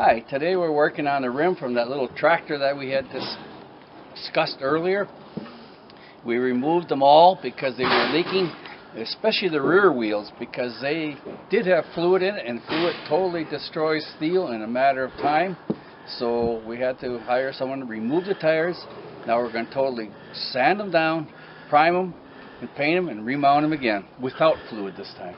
Hi, today we're working on the rim from that little tractor that we had discussed earlier. We removed them all because they were leaking, especially the rear wheels, because they did have fluid in it, and fluid totally destroys steel in a matter of time. So we had to hire someone to remove the tires. Now we're going to totally sand them down, prime them, and paint them, and remount them again without fluid this time.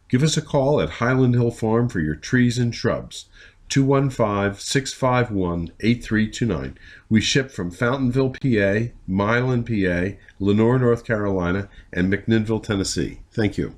Give us a call at Highland Hill Farm for your trees and shrubs. 215-651-8329. We ship from Fountainville, PA, Milan, PA, Lenore, North Carolina, and McMinnville, Tennessee. Thank you.